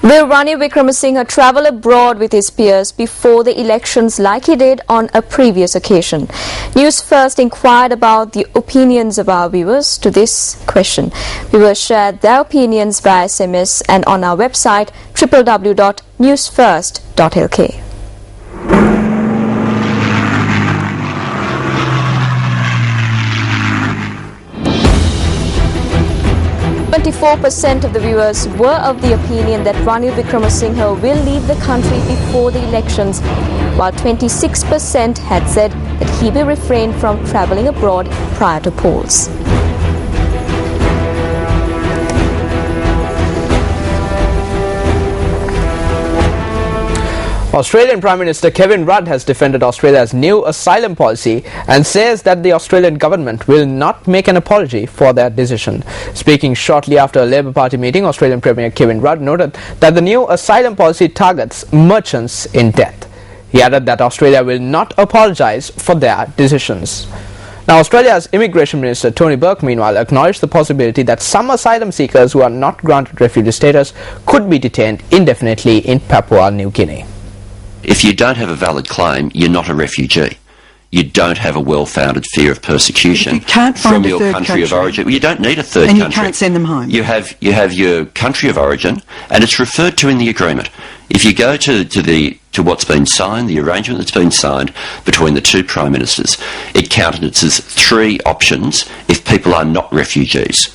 Will Ranil Wickremesinghe travel abroad with his peers before the elections like he did on a previous occasion? Newsfirst inquired about the opinions of our viewers to this question. Viewers shared their opinions via SMS and on our website www.newsfirst.lk. 24% of the viewers were of the opinion that Ranil Wickremesinghe will leave the country before the elections, while 26% had said that he will refrain from travelling abroad prior to polls. Australian Prime Minister Kevin Rudd has defended Australia's new asylum policy and says that the Australian government will not make an apology for their decision. Speaking shortly after a Labour Party meeting, Australian Premier Kevin Rudd noted that the new asylum policy targets merchants in debt. He added that Australia will not apologise for their decisions. Now, Australia's Immigration Minister Tony Burke, meanwhile, acknowledged the possibility that some asylum seekers who are not granted refugee status could be detained indefinitely in Papua New Guinea. If you don't have a valid claim, you're not a refugee. You don't have a well-founded fear of persecution from your country of origin. You don't need a third country. And you can't send them home. You have your country of origin, and it's referred to in the agreement. If you go to what's been signed, the arrangement that's been signed between the two Prime Ministers, it countenances three options if people are not refugees.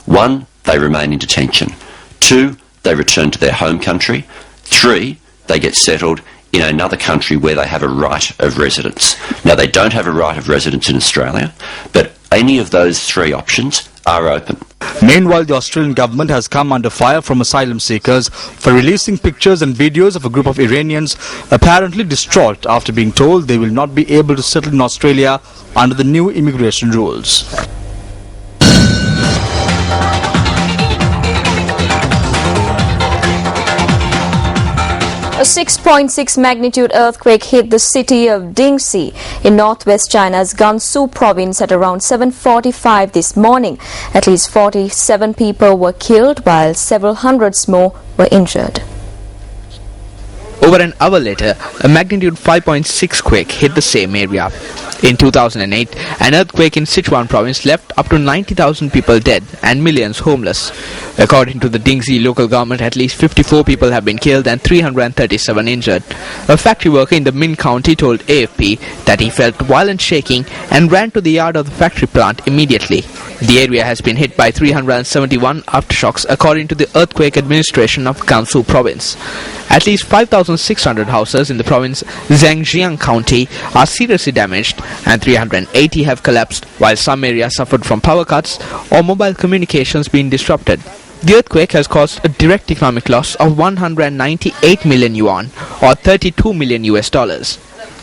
One, they remain in detention. Two, they return to their home country. Three, they get settled in another country where they have a right of residence. Now, they don't have a right of residence in Australia, but any of those three options are open. Meanwhile, the Australian government has come under fire from asylum seekers for releasing pictures and videos of a group of Iranians apparently distraught after being told they will not be able to settle in Australia under the new immigration rules. A 6.6 magnitude earthquake hit the city of Dingxi in northwest China's Gansu province at around 7:45 this morning. At least 47 people were killed while several hundreds more were injured. Over an hour later, a magnitude 5.6 quake hit the same area. In 2008, an earthquake in Sichuan province left up to 90,000 people dead and millions homeless. According to the Dingxi local government, at least 54 people have been killed and 337 injured. A factory worker in the Min County told AFP that he felt violent shaking and ran to the yard of the factory plant immediately. The area has been hit by 371 aftershocks according to the Earthquake Administration of Gansu province. At least 5,600 houses in the province Zhangjiang County are seriously damaged and 380 have collapsed, while some areas suffered from power cuts or mobile communications being disrupted. The earthquake has caused a direct economic loss of 198 million yuan or $32 million.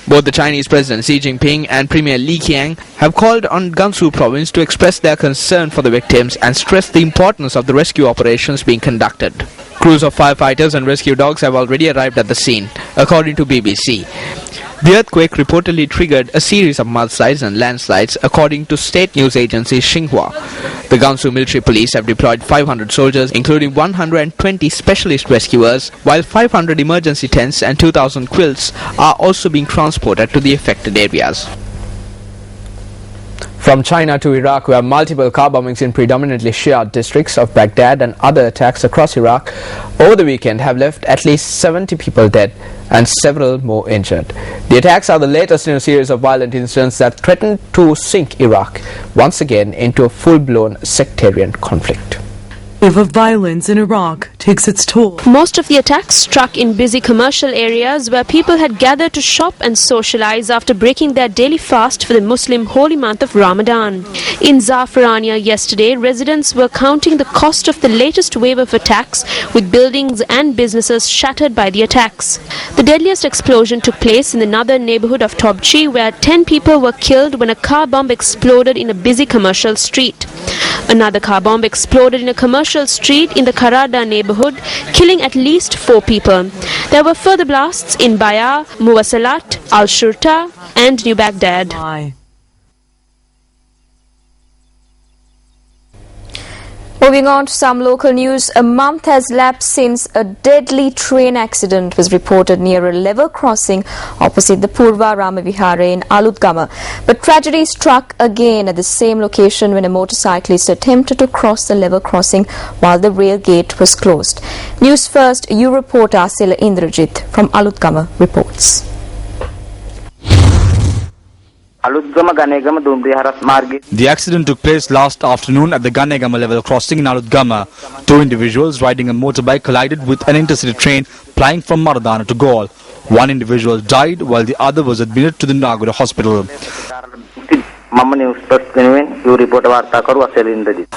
Both the Chinese President Xi Jinping and Premier Li Qiang have called on Gansu province to express their concern for the victims and stress the importance of the rescue operations being conducted. Crews of firefighters and rescue dogs have already arrived at the scene, according to BBC. The earthquake reportedly triggered a series of mudslides and landslides, according to state news agency Xinhua. The Gansu military police have deployed 500 soldiers, including 120 specialist rescuers, while 500 emergency tents and 2,000 quilts are also being transported to the affected areas. From China to Iraq, where multiple car bombings in predominantly Shia districts of Baghdad and other attacks across Iraq over the weekend have left at least 70 people dead and several more injured. The attacks are the latest in a series of violent incidents that threaten to sink Iraq once again into a full-blown sectarian conflict. The wave of violence in Iraq takes its toll. Most of the attacks struck in busy commercial areas where people had gathered to shop and socialize after breaking their daily fast for the Muslim holy month of Ramadan. In Zafarania yesterday, residents were counting the cost of the latest wave of attacks, with buildings and businesses shattered by the attacks. The deadliest explosion took place in the northern neighborhood of Tobchi, where 10 people were killed when a car bomb exploded in a busy commercial street. Another car bomb exploded in a commercial street in the Karada neighborhood, killing at least 4 people. There were further blasts in Baya, Muwasalat, Al-Shurta and New Baghdad. Moving on to some local news, a month has lapsed since a deadly train accident was reported near a level crossing opposite the Purva Ramavihare in Alutgama. But tragedy struck again at the same location when a motorcyclist attempted to cross the level crossing while the rail gate was closed. Newsfirst EU reporter Sila Indrajit from Alutgama reports. The accident took place last afternoon at the Ganegama level crossing in Alutgama. Two individuals riding a motorbike collided with an intercity train plying from Maradana to Gaul. One individual died while the other was admitted to the Nagura hospital.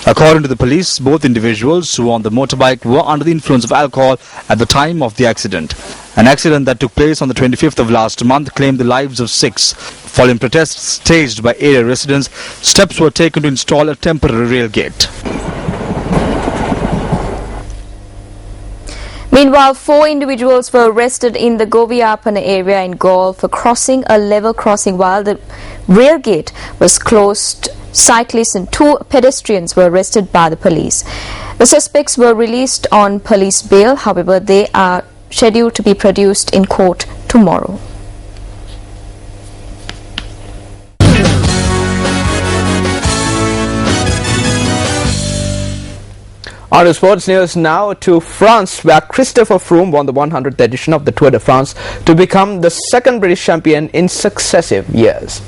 According to the police, both individuals who were on the motorbike were under the influence of alcohol at the time of the accident. An accident that took place on the 25th of last month claimed the lives of 6. Following protests staged by area residents, steps were taken to install a temporary rail gate. Meanwhile, 4 individuals were arrested in the Goviapana area in Gaul for crossing a level crossing while the rail gate was closed. Cyclists and 2 pedestrians were arrested by the police. The suspects were released on police bail. However, they are scheduled to be produced in court tomorrow. On to sports news now to France, where Christopher Froome won the 100th edition of the Tour de France to become the second British champion in successive years.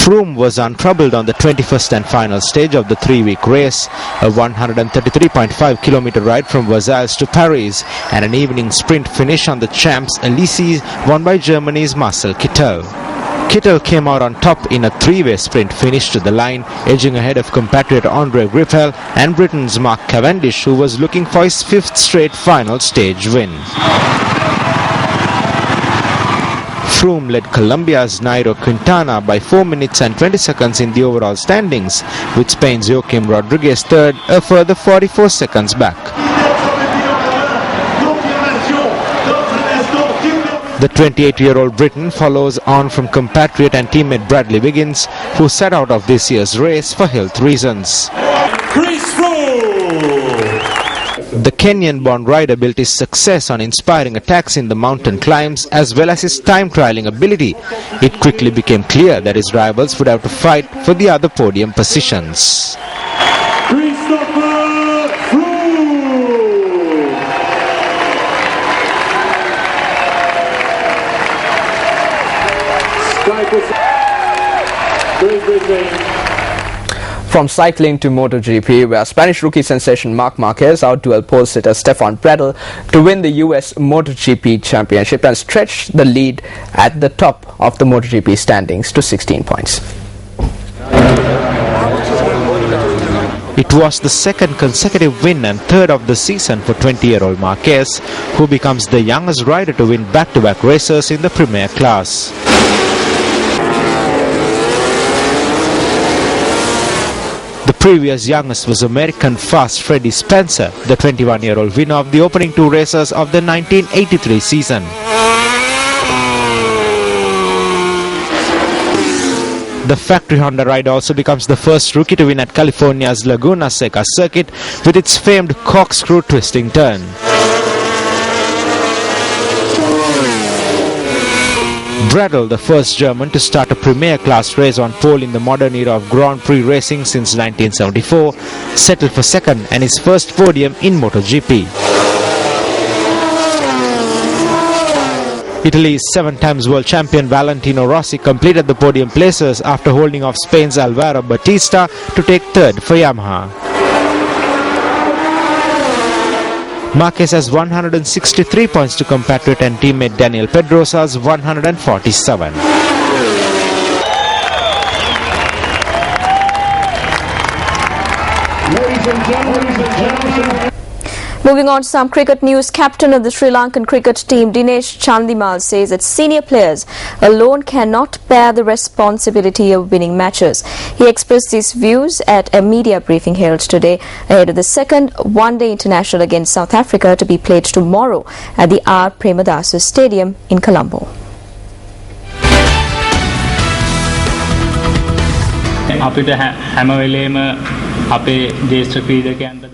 Froome was untroubled on the 21st and final stage of the 3-week race, a 133.5-kilometer ride from Versailles to Paris, and an evening sprint finish on the Champs-Élysées won by Germany's Marcel Kittel. Kittel came out on top in a 3-way sprint finish to the line, edging ahead of compatriot Andre Greipel and Britain's Mark Cavendish, who was looking for his 5th straight final stage win. Froome led Colombia's Nairo Quintana by 4 minutes and 20 seconds in the overall standings, with Spain's Joaquim Rodriguez third, a further 44 seconds back. The 28-year-old Briton follows on from compatriot and teammate Bradley Wiggins, who sat out of this year's race for health reasons. The Kenyan-born rider built his success on inspiring attacks in the mountain climbs as well as his time trialing ability. It quickly became clear that his rivals would have to fight for the other podium positions. From cycling to MotoGP, where Spanish rookie sensation Marc Marquez outdueled pole sitter Stefan Bradl to win the US MotoGP championship and stretch the lead at the top of the MotoGP standings to 16 points. It was the second consecutive win and third of the season for 20-year-old Marquez, who becomes the youngest rider to win back-to-back races in the Premier class. The previous youngest was American fast Freddie Spencer, the 21-year-old winner of the opening 2 races of the 1983 season. The factory Honda rider also becomes the first rookie to win at California's Laguna Seca circuit with its famed corkscrew twisting turn. Bradl, the first German to start a Premier class race on pole in the modern era of Grand Prix racing since 1974, settled for second and his first podium in MotoGP. Italy's 7-time world champion Valentino Rossi completed the podium places after holding off Spain's Alvaro Bautista to take third for Yamaha. Marquez has 163 points to compatriot and teammate Daniel Pedrosa's 147. Moving on to some cricket news, captain of the Sri Lankan cricket team Dinesh Chandimal says that senior players alone cannot bear the responsibility of winning matches. He expressed his views at a media briefing held today ahead of the second one-day international against South Africa to be played tomorrow at the R. Premadasa Stadium in Colombo.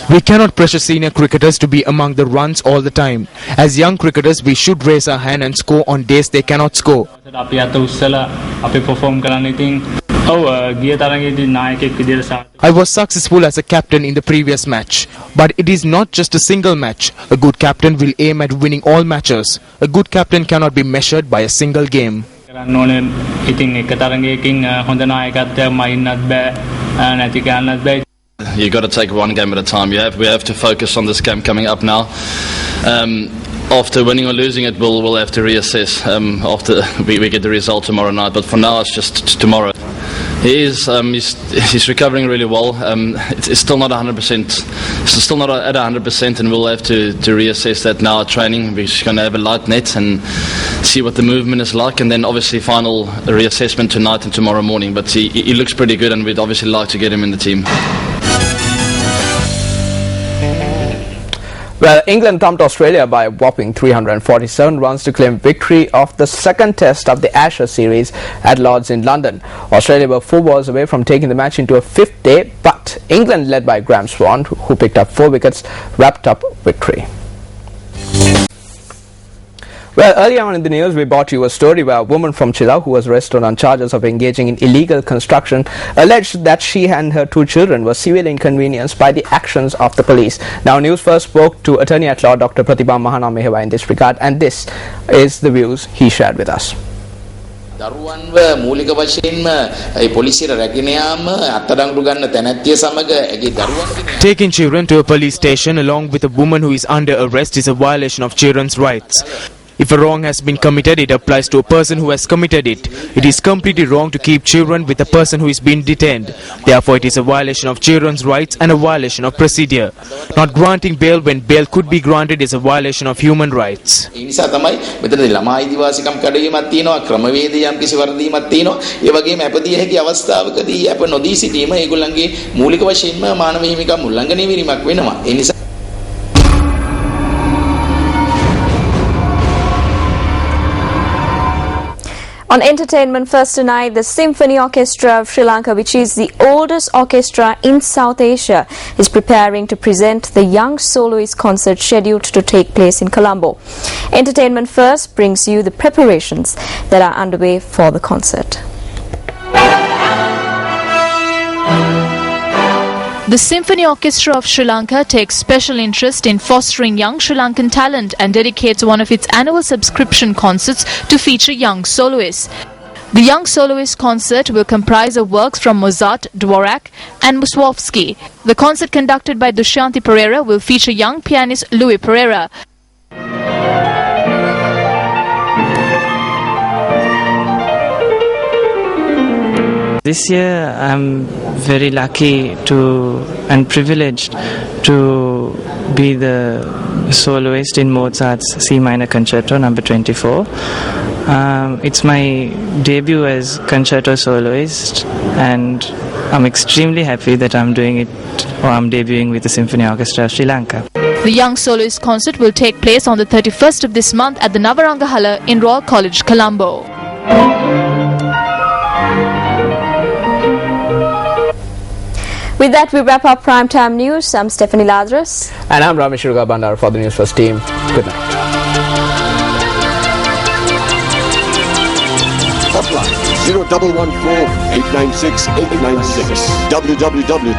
We cannot pressure senior cricketers to be among the runs all the time. As young cricketers, we should raise our hand and score on days they cannot score. I was successful as a captain in the previous match, but it is not just a single match. A good captain will aim at winning all matches. A good captain cannot be measured by a single game. You got to take one game at a time. We have to focus on this game coming up now. After winning or losing it, we'll have to reassess after we get the result tomorrow night. But for now, it's just tomorrow. He's recovering really well. It's still not 100%. It's still not at 100%, and we'll have to reassess that now at training. We're just going to have a light net and see what the movement is like, and then obviously final reassessment tonight and tomorrow morning. But he looks pretty good, and we'd obviously like to get him in the team. Well, England thumped Australia by a whopping 347 runs to claim victory of the second test of the Ashes series at Lord's in London. Australia were 4 balls away from taking the match into a 5th day, but England, led by Graham Swan, who picked up 4 wickets, wrapped up victory. Well, earlier on in the news, we brought you a story where a woman from Chilla who was arrested on charges of engaging in illegal construction alleged that she and her 2 children were severely inconvenienced by the actions of the police. Now, Newsfirst spoke to Attorney at Law Dr. Pratibha Mahanamehewa in this regard, and this is the views he shared with us. Taking children to a police station along with a woman who is under arrest is a violation of children's rights. If a wrong has been committed, it applies to a person who has committed it. It is completely wrong to keep children with a person who is being detained. Therefore, it is a violation of children's rights and a violation of procedure. Not granting bail when bail could be granted is a violation of human rights. On entertainment first tonight, the Symphony Orchestra of Sri Lanka, which is the oldest orchestra in South Asia, is preparing to present the Young Soloist concert scheduled to take place in Colombo. Entertainment First brings you the preparations that are underway for the concert. The Symphony Orchestra of Sri Lanka takes special interest in fostering young Sri Lankan talent and dedicates one of its annual subscription concerts to feature young soloists. The Young Soloist concert will comprise of works from Mozart, Dvorak and Mussorgsky. The concert, conducted by Dushanti Pereira, will feature young pianist Louis Pereira. This year I'm very lucky and privileged to be the soloist in Mozart's C minor concerto number 24. It's my debut as concerto soloist, and I'm extremely happy that I'm debuting with the Symphony Orchestra of Sri Lanka. The Young Soloist concert will take place on the 31st of this month at the Navaranga in Royal College, Colombo. With that, we wrap up Primetime News. I'm Stephanie Lazarus. And I'm Ramesh Bandar for the Newsfirst team. Good night. Hotline 0114 896 896 www